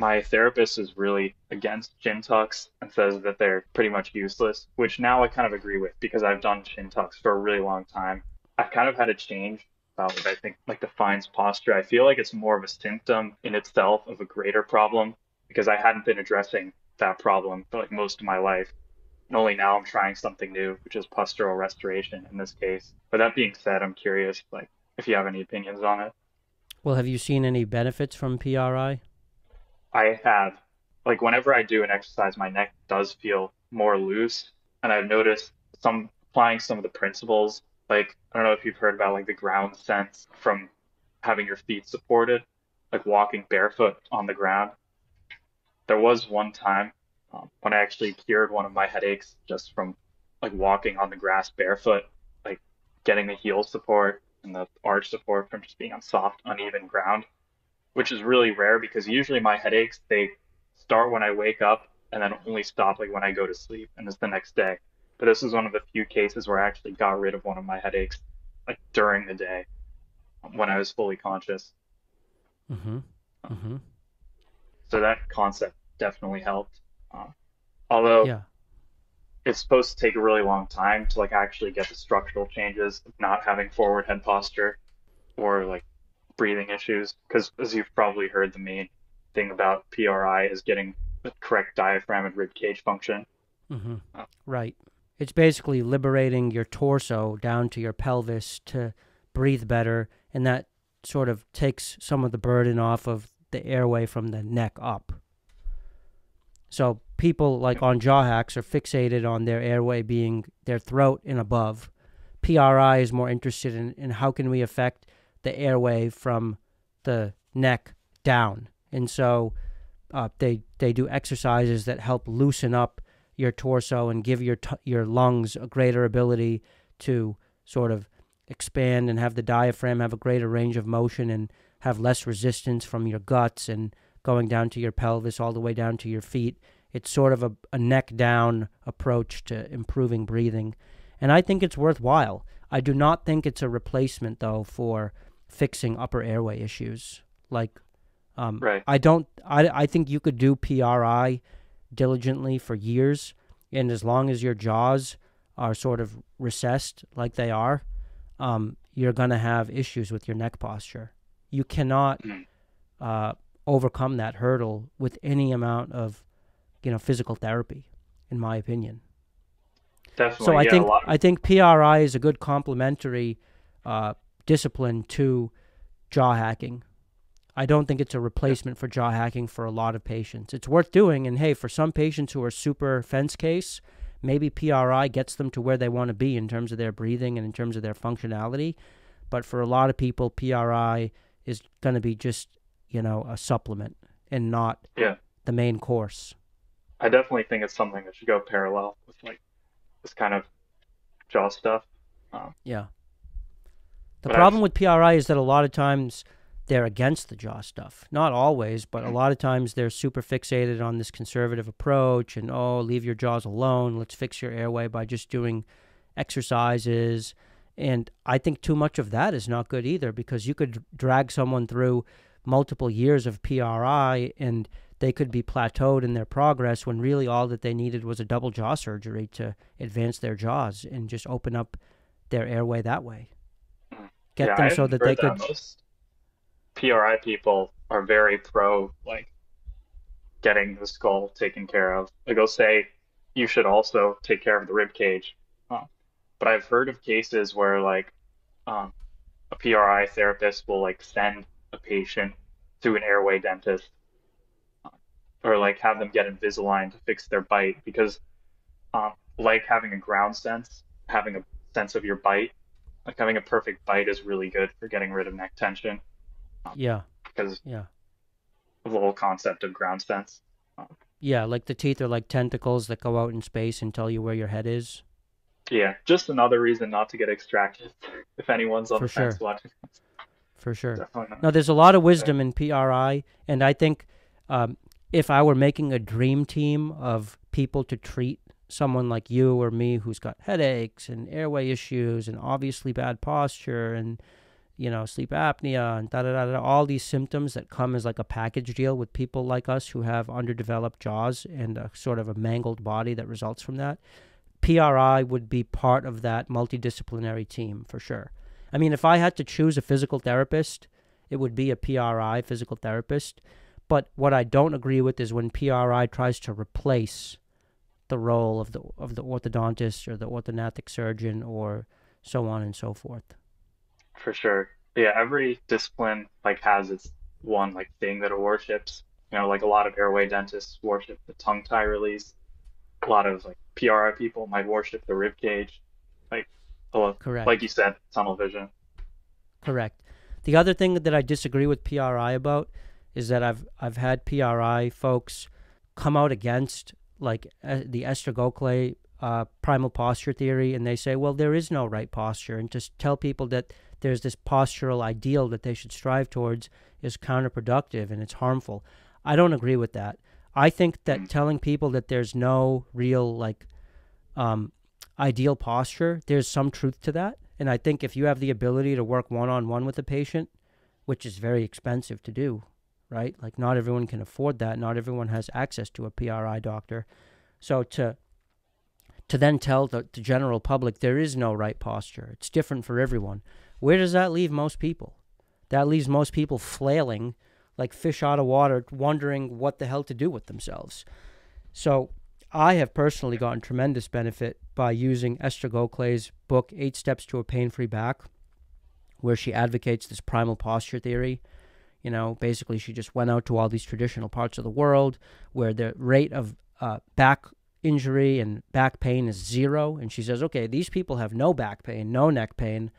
My therapist is really against shin tucks and says that they're pretty much useless, which now I kind of agree with because I've done shin tucks for a really long time. I've kind of had a change about what I think like defines posture. I feel like it's more of a symptom in itself of a greater problem because I hadn't been addressing that problem for like most of my life. And only now I'm trying something new, which is postural restoration in this case. But that being said, I'm curious, like, if you have any opinions on it. Well, have you seen any benefits from PRI? I have, like, whenever I do an exercise, my neck does feel more loose. And I've noticed applying some of the principles, like, I don't know if you've heard about like the ground sense from having your feet supported, like walking barefoot on the ground. There was one time when I actually cured one of my headaches just from like walking on the grass barefoot, like getting the heel support and the arch support from just being on soft, uneven ground, which is really rare because usually my headaches, they start when I wake up and then only stop like when I go to sleep and it's the next day. But this is one of the few cases where I actually got rid of one of my headaches like during the day when I was fully conscious. Mm-hmm. Um, Mm-hmm. So that concept definitely helped. Uh, Although Yeah. it's supposed to take a really long time to like actually get the structural changes of not having forward head posture or like breathing issues. Because as you've probably heard, the main thing about PRI is getting the correct diaphragm and rib cage function. Mm-hmm. Uh, Right. It's basically liberating your torso down to your pelvis to breathe better, and that sort of takes some of the burden off of the airway from the neck up. So people like on JawHacks are fixated on their airway being their throat and above. PRI is more interested in how can we affect the airway from the neck down. And so they do exercises that help loosen up your torso and give your lungs a greater ability to sort of expand and have the diaphragm have a greater range of motion and have less resistance from your guts and going down to your pelvis all the way down to your feet. It's sort of a neck down approach to improving breathing. And I think it's worthwhile. I do not think it's a replacement, though, for fixing upper airway issues. Like, right. I think you could do PRI diligently for years, and as long as your jaws are sort of recessed like they are, you're going to have issues with your neck posture. You cannot Mm, overcome that hurdle with any amount of physical therapy, in my opinion. So definitely, I yeah. A think lot of I think PRI is a good complementary discipline to jaw hacking. I don't think it's a yeah, replacement for jaw hacking for a lot of patients. It's worth doing, and hey, for some patients who are super fence case, maybe PRI gets them to where they want to be in terms of their breathing and in terms of their functionality. But for a lot of people, PRI is going to be just a supplement and not yeah. the main course. I definitely think it's something that should go parallel with like this kind of jaw stuff. Um, Yeah. The but problem I've with PRI is that a lot of times they're against the jaw stuff. Not always, but a mm, lot of times they're super fixated on this conservative approach and, oh, leave your jaws alone. Let's fix your airway by just doing exercises. And I think too much of that is not good either because you could drag someone through multiple years of PRI and they could be plateaued in their progress when really all that they needed was a double jaw surgery to advance their jaws and just open up their airway that way. Get yeah, I them so haven't that they heard that. could. Most PRI people are very pro like getting the skull taken care of. Like they'll say you should also take care of the rib cage. Uh, but I've heard of cases where like um, a PRI therapist will like send a patient to an airway dentist uh, or like have them get Invisalign to fix their bite because like having a ground sense, having a sense of your bite, like having a perfect bite is really good for getting rid of neck tension um, Yeah, because yeah. of the whole concept of ground sense. Um, Yeah, like the teeth are like tentacles that go out in space and tell you where your head is. yeah, just another reason not to get extracted if anyone's on For the fence sure, watching. for sure. Definitely not. Now, there's a lot of Okay. wisdom in PRI, and I think um, if I were making a dream team of people to treat someone like you or me who's got headaches and airway issues and obviously bad posture and sleep apnea and da da da da, all these symptoms that come as like a package deal with people like us who have underdeveloped jaws and a sort of a mangled body that results from that. PRI would be part of that multidisciplinary team for sure. I mean, if I had to choose a physical therapist, it would be a PRI physical therapist. But what I don't agree with is when PRI tries to replace the role of the orthodontist or the orthodontic surgeon or so on and so forth. For sure. Yeah, every discipline like has its one like thing that it worships. Like a lot of airway dentists worship the tongue tie release. A lot of like PRI people might worship the rib cage. Like, like you Correct. said, tunnel vision. Correct. The other thing that I disagree with PRI about is that I've had PRI folks come out against like the Esther Gokhale primal posture theory, and they say, well, there is no right posture, and just tell people that there's this postural ideal that they should strive towards is counterproductive and it's harmful. I don't agree with that. I think that Mm. telling people that there's no real like um, ideal posture, there's some truth to that. And I think if you have the ability to work one on one with a patient, which is very expensive to do, right? Like not everyone can afford that. Not everyone has access to a PRI doctor. So to then tell the general public there is no right posture, it's different for everyone. Where does that leave most people? That leaves most people flailing like fish out of water, wondering what the hell to do with themselves. So I have personally gotten tremendous benefit by using Esther Gokhale's book, 8 Steps to a Pain-Free Back, where she advocates this primal posture theory. Basically she just went out to all these traditional parts of the world where the rate of back injury and back pain is zero. And she says, okay, these people have no back pain, no neck pain.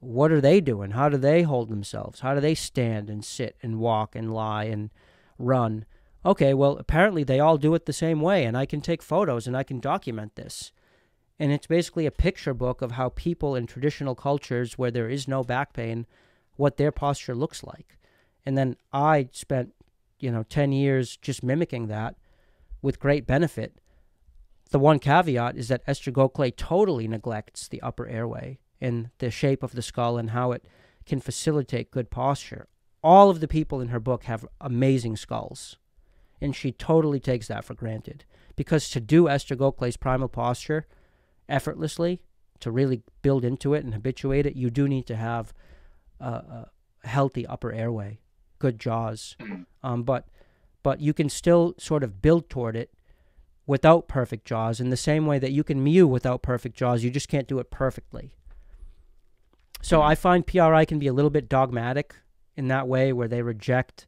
What are they doing? How do they hold themselves? How do they stand and sit and walk and lie and run? Okay, well, apparently they all do it the same way, and I can take photos and I can document this. And it's basically a picture book of how people in traditional cultures where there is no back pain, what their posture looks like. And then I spent, 10 years just mimicking that with great benefit. The one caveat is that Esther Gokhale totally neglects the upper airway and the shape of the skull and how it can facilitate good posture. All of the people in her book have amazing skulls, and she totally takes that for granted. Because to do Esther Gokhale's primal posture effortlessly, to really build into it and habituate it, you do need to have a healthy upper airway, good jaws. Mm. But you can still sort of build toward it without perfect jaws in the same way that you can mew without perfect jaws. You just can't do it perfectly. So Mm. I find PRI can be a little bit dogmatic in that way, where they reject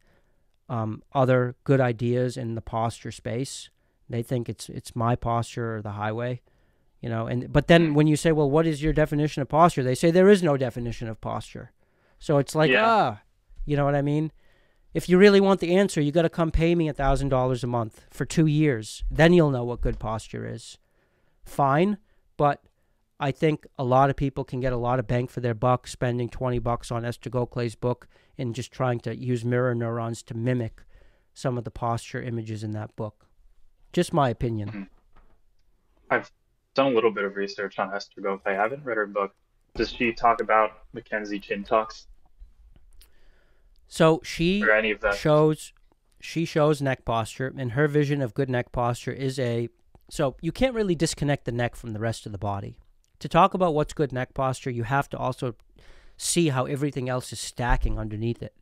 other good ideas in the posture space. They think it's my posture or the highway, but then Mm. when you say, well, what is your definition of posture? They say there is no definition of posture. So it's like, Yeah. you know what I mean? If you really want the answer, you got to come pay me $1,000 a month for 2 years. Then you'll know what good posture is. Fine, but I think a lot of people can get a lot of bang for their buck spending $20 on Esther Gokhale's book and just trying to use mirror neurons to mimic some of the posture images in that book. Just my opinion. Mm. I've done a little bit of research on Esther Gokhale. I haven't read her book. Does she talk about McKenzie chin tucks So or any of that? she shows neck posture, and her vision of good neck posture is so you can't really disconnect the neck from the rest of the body. To talk about what's good neck posture, you have to also see how everything else is stacking underneath it.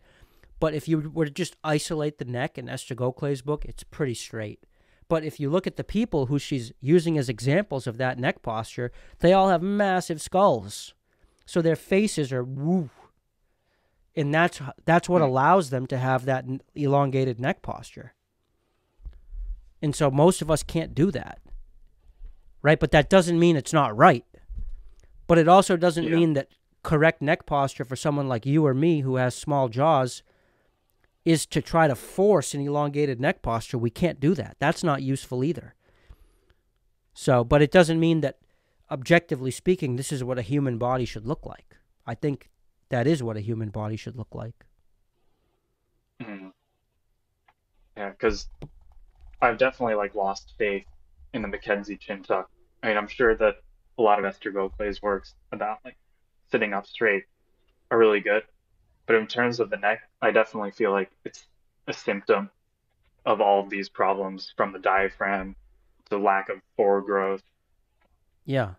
But if you were to just isolate the neck in Esther Gokhale's book, it's pretty straight. But if you look at the people who she's using as examples of that neck posture, they all have massive skulls. So their faces are woo. And that's what Mm. allows them to have that elongated neck posture. And so most of us can't do that, right? But that doesn't mean it's not right. But it also doesn't Yeah. mean that correct neck posture for someone like you or me who has small jaws is to try to force an elongated neck posture. We can't do that. That's not useful either. So, but it doesn't mean that objectively speaking, this is what a human body should look like. I think that is what a human body should look like. Mm. Yeah, because I've definitely like lost faith in the McKenzie chin tuck. I mean, I'm sure that a lot of Esther Gokhale's works about like sitting up straight, are really good. But in terms of the neck, I definitely feel like it's a symptom of all of these problems from the diaphragm to lack of foregrowth. Yeah.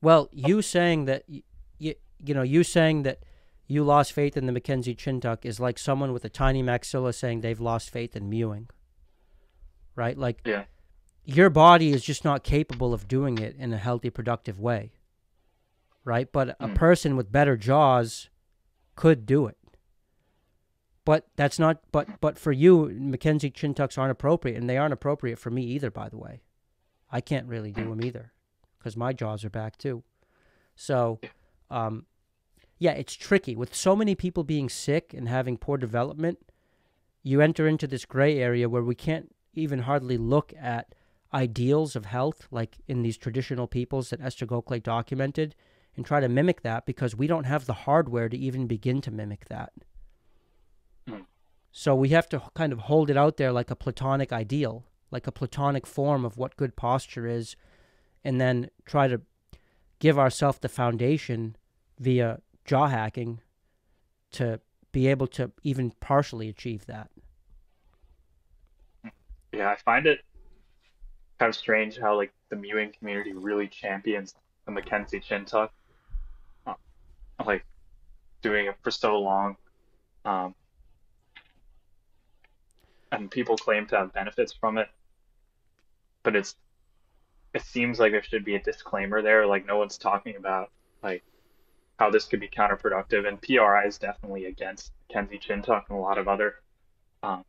Well, you saying that you saying that you lost faith in the McKenzie chin tuck is like someone with a tiny maxilla saying they've lost faith in mewing, right? Like Yeah. your body is just not capable of doing it in a healthy, productive way, right? But a Mm. person with better jaws could do it. But that's not. But for you, McKenzie chin tucks aren't appropriate, and they aren't appropriate for me either. By the way, I can't really do Mm. them either because my jaws are back too. So, um, yeah, it's tricky with so many people being sick and having poor development. You enter into this gray area where we can't even hardly look at ideals of health, like in these traditional peoples that Esther Gokhale documented, and try to mimic that because we don't have the hardware to even begin to mimic that. Mm. So we have to kind of hold it out there like a platonic ideal, like a platonic form of what good posture is, and then try to give ourselves the foundation via jaw hacking to be able to even partially achieve that. Yeah, I find it kind of strange how like the mewing community really champions the Mackenzie chin tuck, uh, like doing it for so long. Um, and people claim to have benefits from it, but it seems like there should be a disclaimer there, like no one's talking about like how this could be counterproductive. And PRI is definitely against Mackenzie chin tuck and a lot of other, um,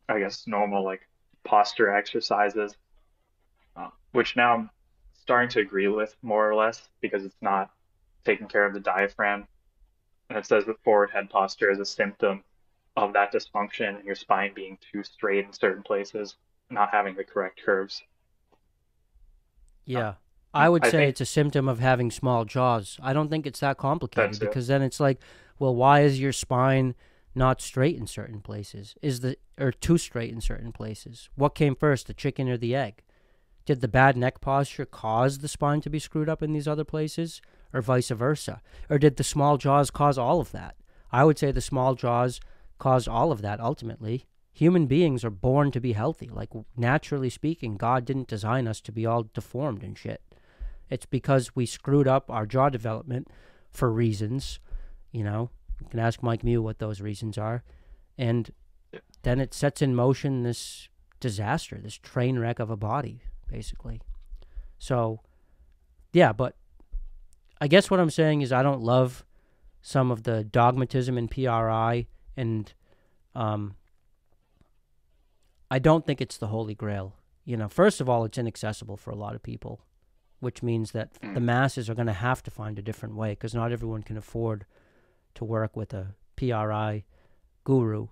I guess, normal like posture exercises, which now I'm starting to agree with more or less because it's not taking care of the diaphragm. And it says that forward head posture is a symptom of that dysfunction and your spine being too straight in certain places, not having the correct curves. Uh, Yeah. I would I say think it's a symptom of having small jaws. I don't think it's that complicated that's it. because then it's like, well, why is your spine not straight in certain places? Or too straight in certain places? What came first, the chicken or the egg? Did the bad neck posture cause the spine to be screwed up in these other places or vice versa? Or did the small jaws cause all of that? I would say the small jaws caused all of that ultimately. Human beings are born to be healthy. Like, naturally speaking, God didn't design us to be all deformed and shit. It's because we screwed up our jaw development for reasons, you know. You can ask Mike Mew what those reasons are. And then it sets in motion this disaster, this train wreck of a body, basically. So, yeah, but I guess what I'm saying is I don't love some of the dogmatism in PRI, and I don't think it's the Holy Grail. You know, first of all, it's inaccessible for a lot of people, which means that the Mm. masses are going to have to find a different way because not everyone can afford to work with a PRI guru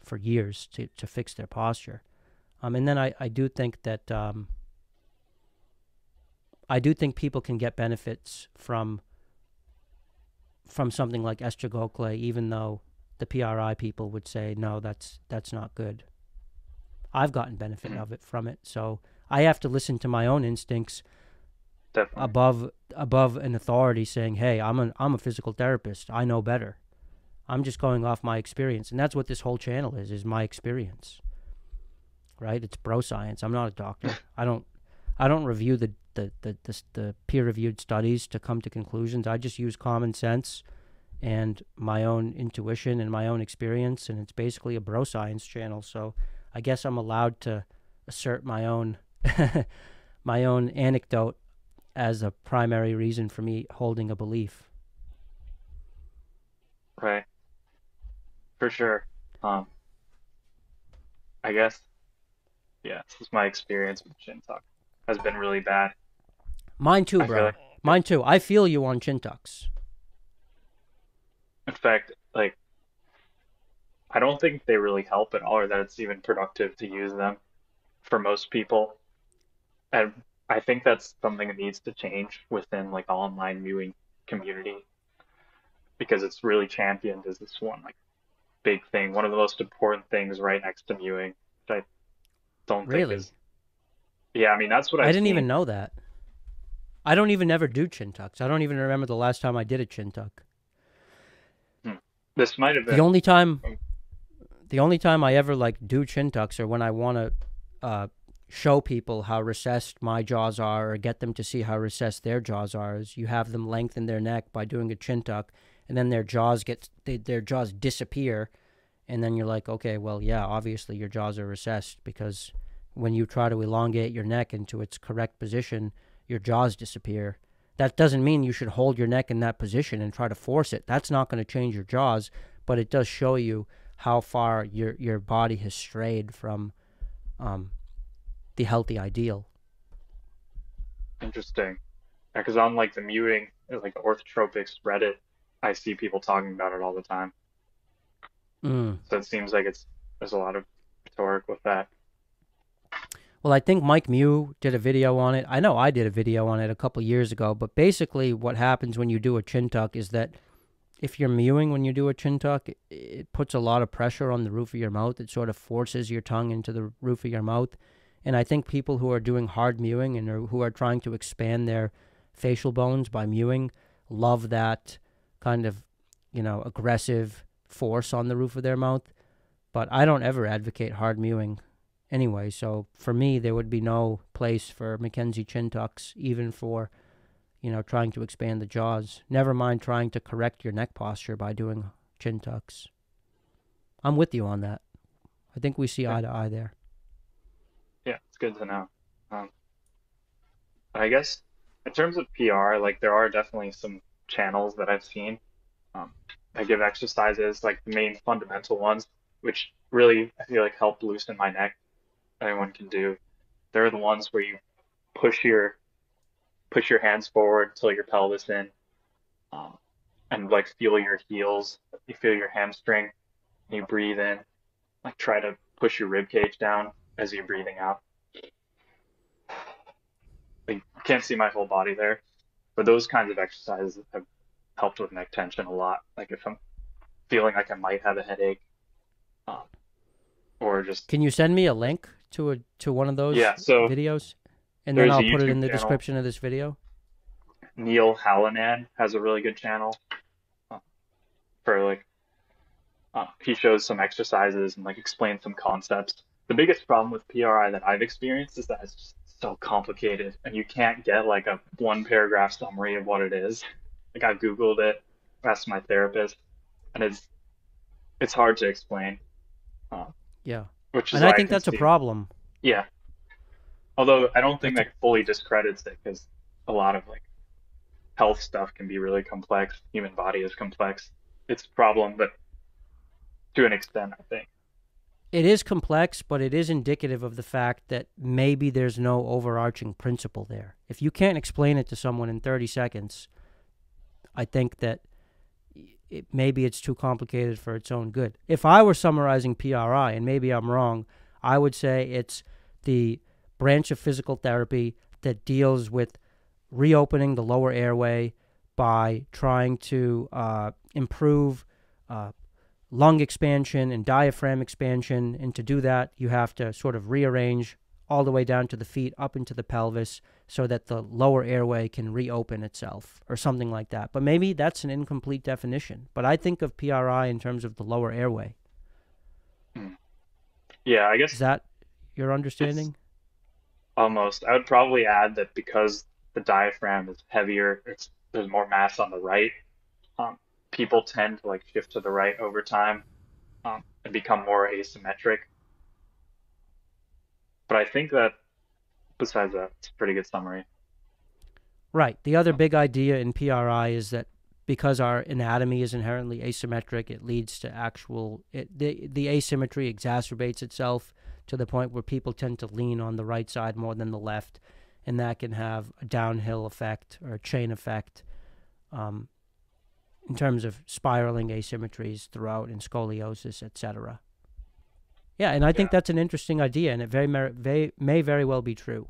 for years to fix their posture. And then I do think that I do think people can get benefits from something like Esther Gokhale, even though the PRI people would say no, that's not good. I've gotten benefit Mm. of it from it, so I have to listen to my own instincts Definitely. above an authority saying, "Hey, I'm a physical therapist. I know better." I'm just going off my experience, and that's what this whole channel is my experience. Right? It's bro science. I'm not a doctor. I don't review the peer reviewed studies to come to conclusions. I just use common sense and my own intuition and my own experience, and it's basically a bro science channel. So I guess I'm allowed to assert my own my own anecdote as a primary reason for me holding a belief. Right. For sure. I guess, yeah, this is my experience with chin tuck has been really bad. Mine too, I feel bro. like, Mine too. I feel you on chin tucks. in fact, like, I don't think they really help at all or that it's even productive to use them for most people. And I think that's something that needs to change within like the online viewing community because it's really championed as this one like big thing, one of the most important things right next to mewing, which I don't think Really? is, yeah, I mean, that's what I I've didn't even seen. know that. I don't even ever do chin tucks. I don't even remember the last time I did a chin tuck. This might have The been. only time the only time I ever like do chin tucks are when I want to show people how recessed my jaws are, or get them to see how recessed their jaws are. Is you have them lengthen their neck by doing a chin tuck, and then their jaws disappear, and then you're like, okay, well, yeah, obviously your jaws are recessed, because when you try to elongate your neck into its correct position, your jaws disappear. That doesn't mean you should hold your neck in that position and try to force it. That's not going to change your jaws, but it does show you how far your body has strayed from um, the healthy ideal. Interesting. Because on like the mewing, like the orthotropics Reddit, I see people talking about it all the time. Mm. So it seems like there's a lot of rhetoric with that. Well, I think Mike Mew did a video on it. I know I did a video on it a couple years ago, but basically what happens when you do a chin tuck is that if you're mewing when you do a chin tuck, it puts a lot of pressure on the roof of your mouth. It sort of forces your tongue into the roof of your mouth. And I think people who are doing hard mewing and who are trying to expand their facial bones by mewing love that kind of, aggressive force on the roof of their mouth. But I don't ever advocate hard mewing anyway. So for me, there would be no place for McKenzie chin tucks, even for trying to expand the jaws. Never mind trying to correct your neck posture by doing chin tucks. I'm with you on that. I think we see Yeah, eye to eye there. yeah, it's good to know. Um, I guess in terms of PR, like there are definitely some channels that I've seen um, that give exercises, like the main fundamental ones, which really I feel like help loosen my neck. Anyone can do. They're the ones where you push your push your hands forward till your pelvis in, um, and like feel your heels. You feel your hamstring. And you breathe in. Like try to push your rib cage down as you're breathing out. Like, you can't see my whole body there, but those kinds of exercises have helped with neck tension a lot. Like if I'm feeling like I might have a headache, um, or just Can you send me a link to one of those yeah. So videos, and then there's a I'll put it YouTube in the channel. description of this video? Neil Hallinan has a really good channel uh, for like he shows some exercises and like explains some concepts. The biggest problem with PRI that I've experienced is that it's just so complicated and you can't get like a one paragraph summary of what it is. Like I Googled it, asked my therapist, and it's hard to explain, uh, Yeah, which is and I why I think can that's a see, problem. yeah. Although I don't think That's a that fully discredits it because a lot of like health stuff can be really complex. Human body is complex. It's a problem, but to an extent, I think. It is complex, but it is indicative of the fact that maybe there's no overarching principle there. If you can't explain it to someone in 30 seconds, I think that maybe it's too complicated for its own good. If I were summarizing PRI, and maybe I'm wrong, I would say it's the branch of physical therapy that deals with reopening the lower airway by trying to improve uh, lung expansion and diaphragm expansion. And to do that, you have to sort of rearrange all the way down to the feet, up into the pelvis, so that the lower airway can reopen itself or something like that. But maybe that's an incomplete definition. But I think of PRI in terms of the lower airway. Mm. Yeah, I Is guess that your it's understanding? almost. I would probably add that because the diaphragm is heavier, there's more mass on the right. Um, People tend to like shift to the right over time, and become more asymmetric. But I think that besides that, it's a pretty good summary. Right. The other Um, big idea in PRI is that because our anatomy is inherently asymmetric, it leads to the asymmetry exacerbates itself to the point where people tend to lean on the right side more than the left, and that can have a downhill effect or a chain effect um, in terms of spiraling asymmetries throughout and scoliosis, etc. Yeah, and I think yeah, that's an interesting idea, and it may very well be true.